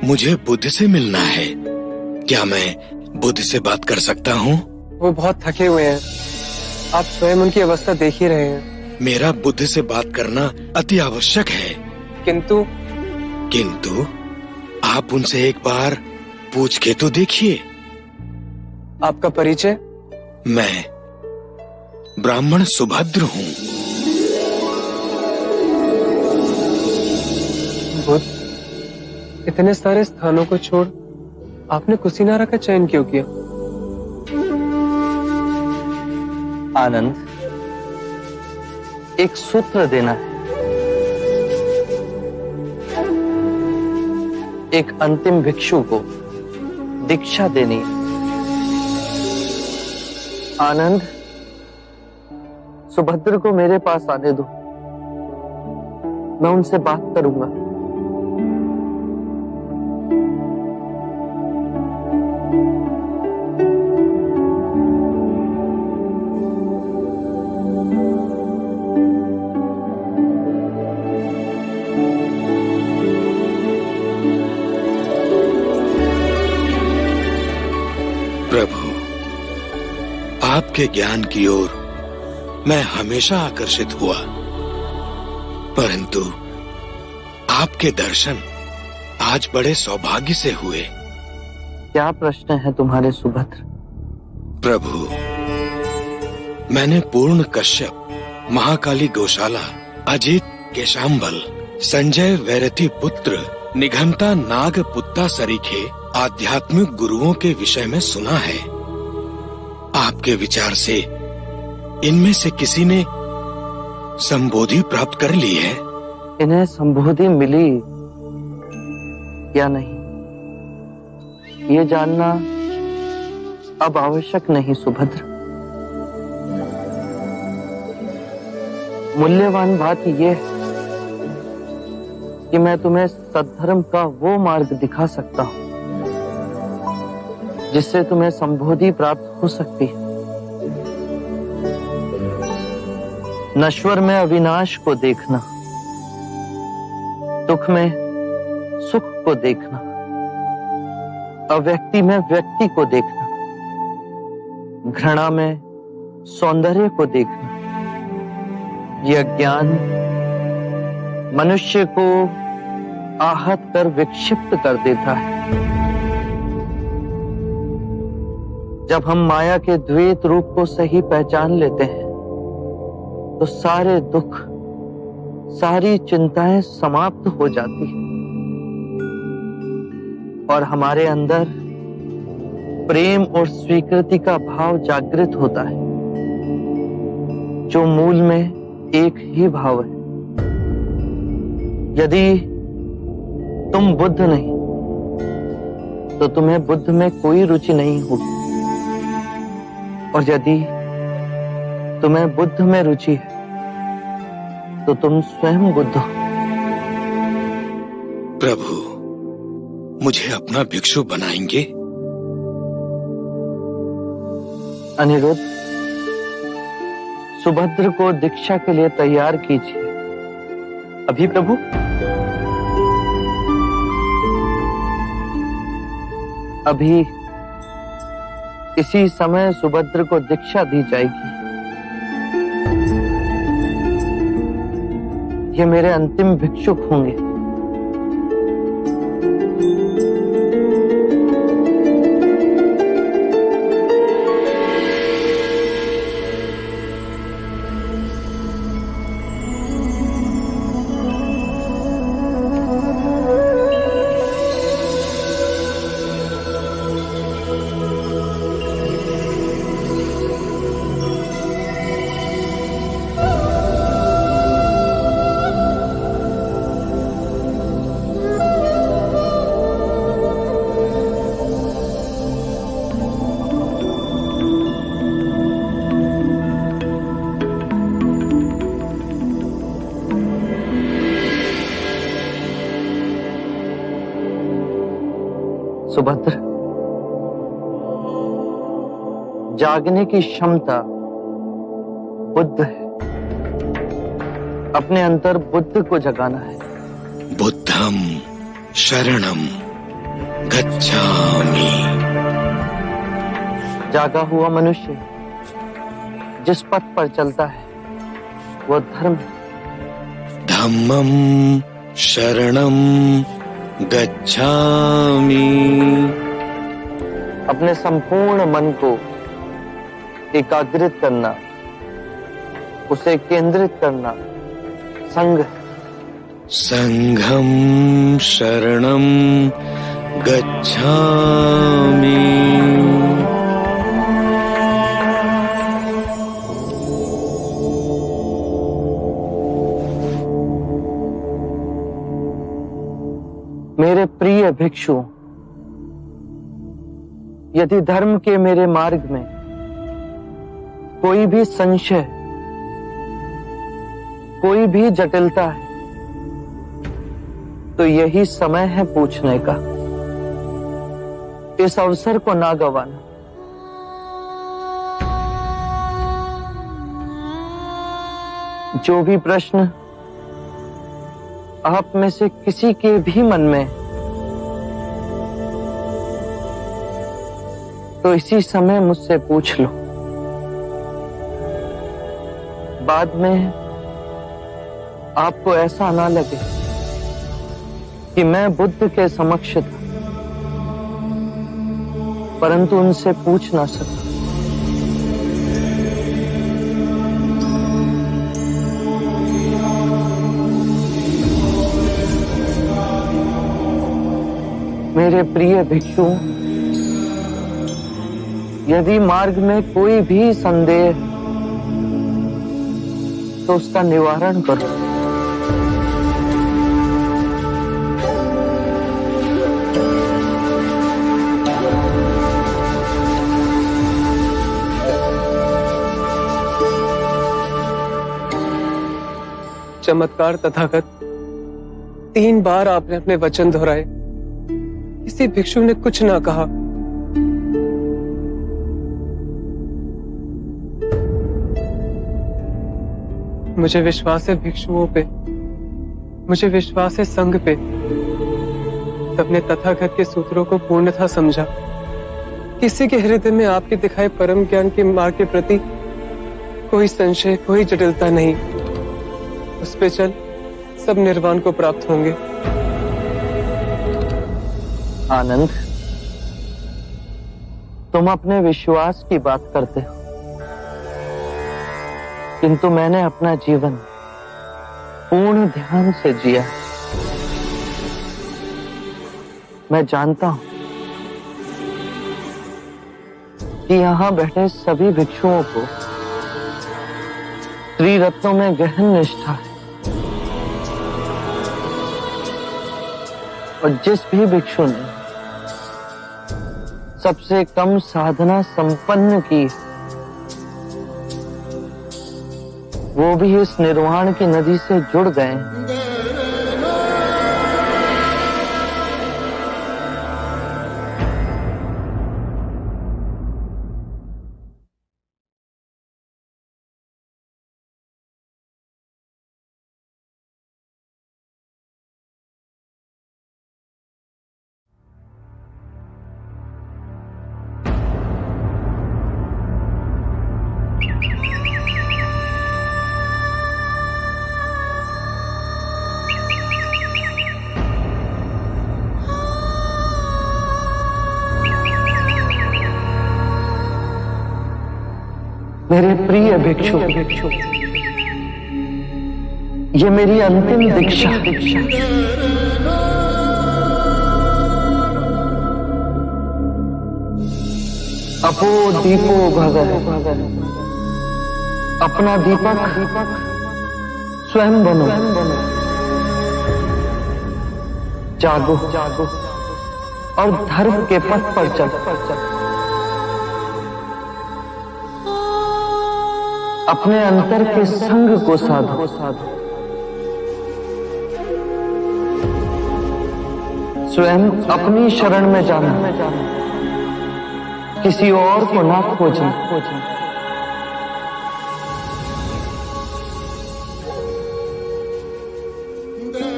मुझे बुद्ध से मिलना है। क्या मैं बुद्ध से बात कर सकता हूँ? वो बहुत थके हुए हैं। आप स्वयं उनकी अवस्था देख ही रहे हैं। मेरा बुद्ध से बात करना अति आवश्यक है। किंतु आप उनसे एक बार पूछ के तो देखिए। आपका परिचय? मैं ब्राह्मण सुभद्र हूँ। बुद्ध, इतने सारे स्थानों को छोड़ आपने कुशीनारा का चयन क्यों किया? आनंद, एक सूत्र देना है, एक अंतिम भिक्षु को दीक्षा देनी है। आनंद, सुभद्र को मेरे पास आने दो, मैं उनसे बात करूंगा। प्रभु, आपके ज्ञान की ओर मैं हमेशा आकर्षित हुआ, परंतु आपके दर्शन आज बड़े सौभाग्य से हुए। क्या प्रश्न है तुम्हारे सुभद्र? प्रभु, मैंने पूर्ण कश्यप, महाकाली गौशाला, अजित केशांबल, संजय वैरति पुत्र, निघंता नाग पुत्ता सरीखे आध्यात्मिक गुरुओं के विषय में सुना है। आपके विचार से इनमें से किसी ने संबोधि प्राप्त कर ली है? इन्हें संबोधि मिली या नहीं, ये जानना अब आवश्यक नहीं सुभद्र। मूल्यवान बात यह है कि मैं तुम्हें सद्धर्म का वो मार्ग दिखा सकता हूं जिससे तुम्हें संबोधि प्राप्त हो सकती है। नश्वर में अविनाश को देखना, दुख में सुख को देखना, अव्यक्ति में व्यक्ति को देखना, घृणा में सौंदर्य को देखना, यह ज्ञान मनुष्य को आहत कर विक्षिप्त कर देता है। जब हम माया के द्वैत रूप को सही पहचान लेते हैं तो सारे दुख, सारी चिंताएं समाप्त हो जाती हैं और हमारे अंदर प्रेम और स्वीकृति का भाव जागृत होता है, जो मूल में एक ही भाव है। यदि तुम बुद्ध नहीं तो तुम्हें बुद्ध में कोई रुचि नहीं होगी, और यदि तुम्हें बुद्ध में रुचि है तो तुम स्वयं बुद्ध हो। प्रभु, मुझे अपना भिक्षु बनाएंगे? अनिरुद्ध, सुभद्र को दीक्षा के लिए तैयार कीजिए। अभी प्रभु? अभी इसी समय सुभद्र को दीक्षा दी जाएगी। ये मेरे अंतिम भिक्षुक होंगे। सुभद्र, जागने की क्षमता बुद्ध है। अपने अंतर बुद्ध को जगाना है। बुद्धम शरणम गच्छामि। जागा हुआ मनुष्य जिस पथ पर चलता है वो धर्म है। धम्मं शरणं गच्छामि। अपने संपूर्ण मन को एकाग्रित करना, उसे केंद्रित करना संघ है। संघं शरणं गच्छामि। मेरे प्रिय भिक्षु, यदि धर्म के मेरे मार्ग में कोई भी संशय, कोई भी जटिलता है, तो यही समय है पूछने का। इस अवसर को ना गंवाना। जो भी प्रश्न आप में से किसी के भी मन में, तो इसी समय मुझसे पूछ लो। बाद में आपको ऐसा ना लगे कि मैं बुद्ध के समक्ष था परंतु उनसे पूछ ना सका। मेरे प्रिय भिक्षु, यदि मार्ग में कोई भी संदेह तो उसका निवारण करो। चमत्कार तथागत, 3 बार आपने अपने वचन दोहराए, किसी भिक्षु ने कुछ ना कहा। मुझे विश्वास है भिक्षुओं पे, मुझे विश्वास है संघ पे। सबने तथागत के सूत्रों को पूर्णतः समझा। किसी के हृदय में आपके दिखाए परम ज्ञान के मार्ग के प्रति कोई संशय, कोई जटिलता नहीं। उस पे चल सब निर्वाण को प्राप्त होंगे। आनंद, तुम अपने विश्वास की बात करते हो, किंतु मैंने अपना जीवन पूर्ण ध्यान से जिया। मैं जानता हूं कि यहां बैठे सभी भिक्षुओं को त्रिरत्नों में गहन निष्ठा है, और जिस भी भिक्षु ने सबसे कम साधना संपन्न की, वो भी इस निर्वाण की नदी से जुड़ गए। मेरे प्रिय भिक्षु, ये मेरी अंतिम दीक्षा। अपो दीपो भगत, अपना दीपक स्वयं बनो। जागो और धर्म के पथ पर चल। अपने अंतर के संग को साधो। स्वयं अपनी शरण में जाना, किसी और को ना खोजना।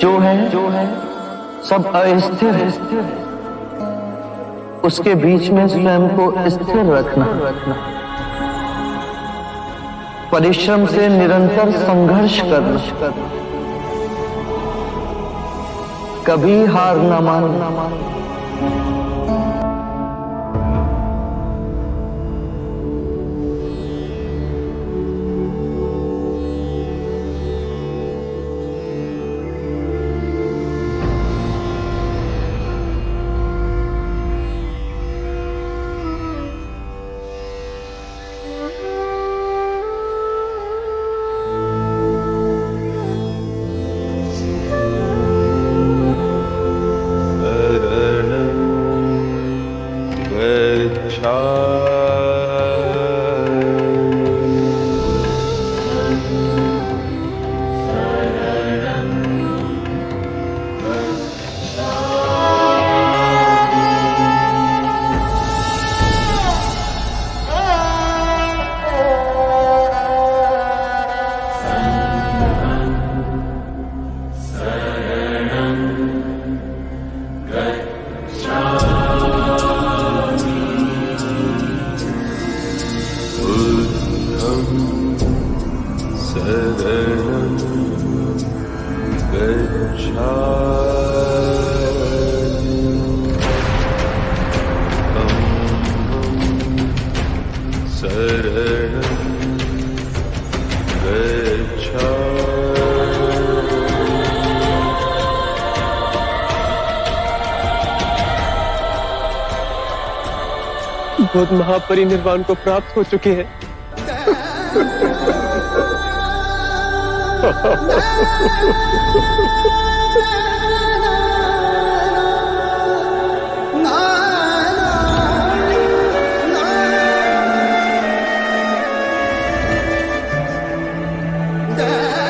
जो है सब अस्थिर है, उसके बीच में स्वयं को स्थिर रखना, परिश्रम से निरंतर संघर्ष करना, कभी हार न मानना। बुद्ध महापरिनिर्वाण को प्राप्त हो चुके हैं। Da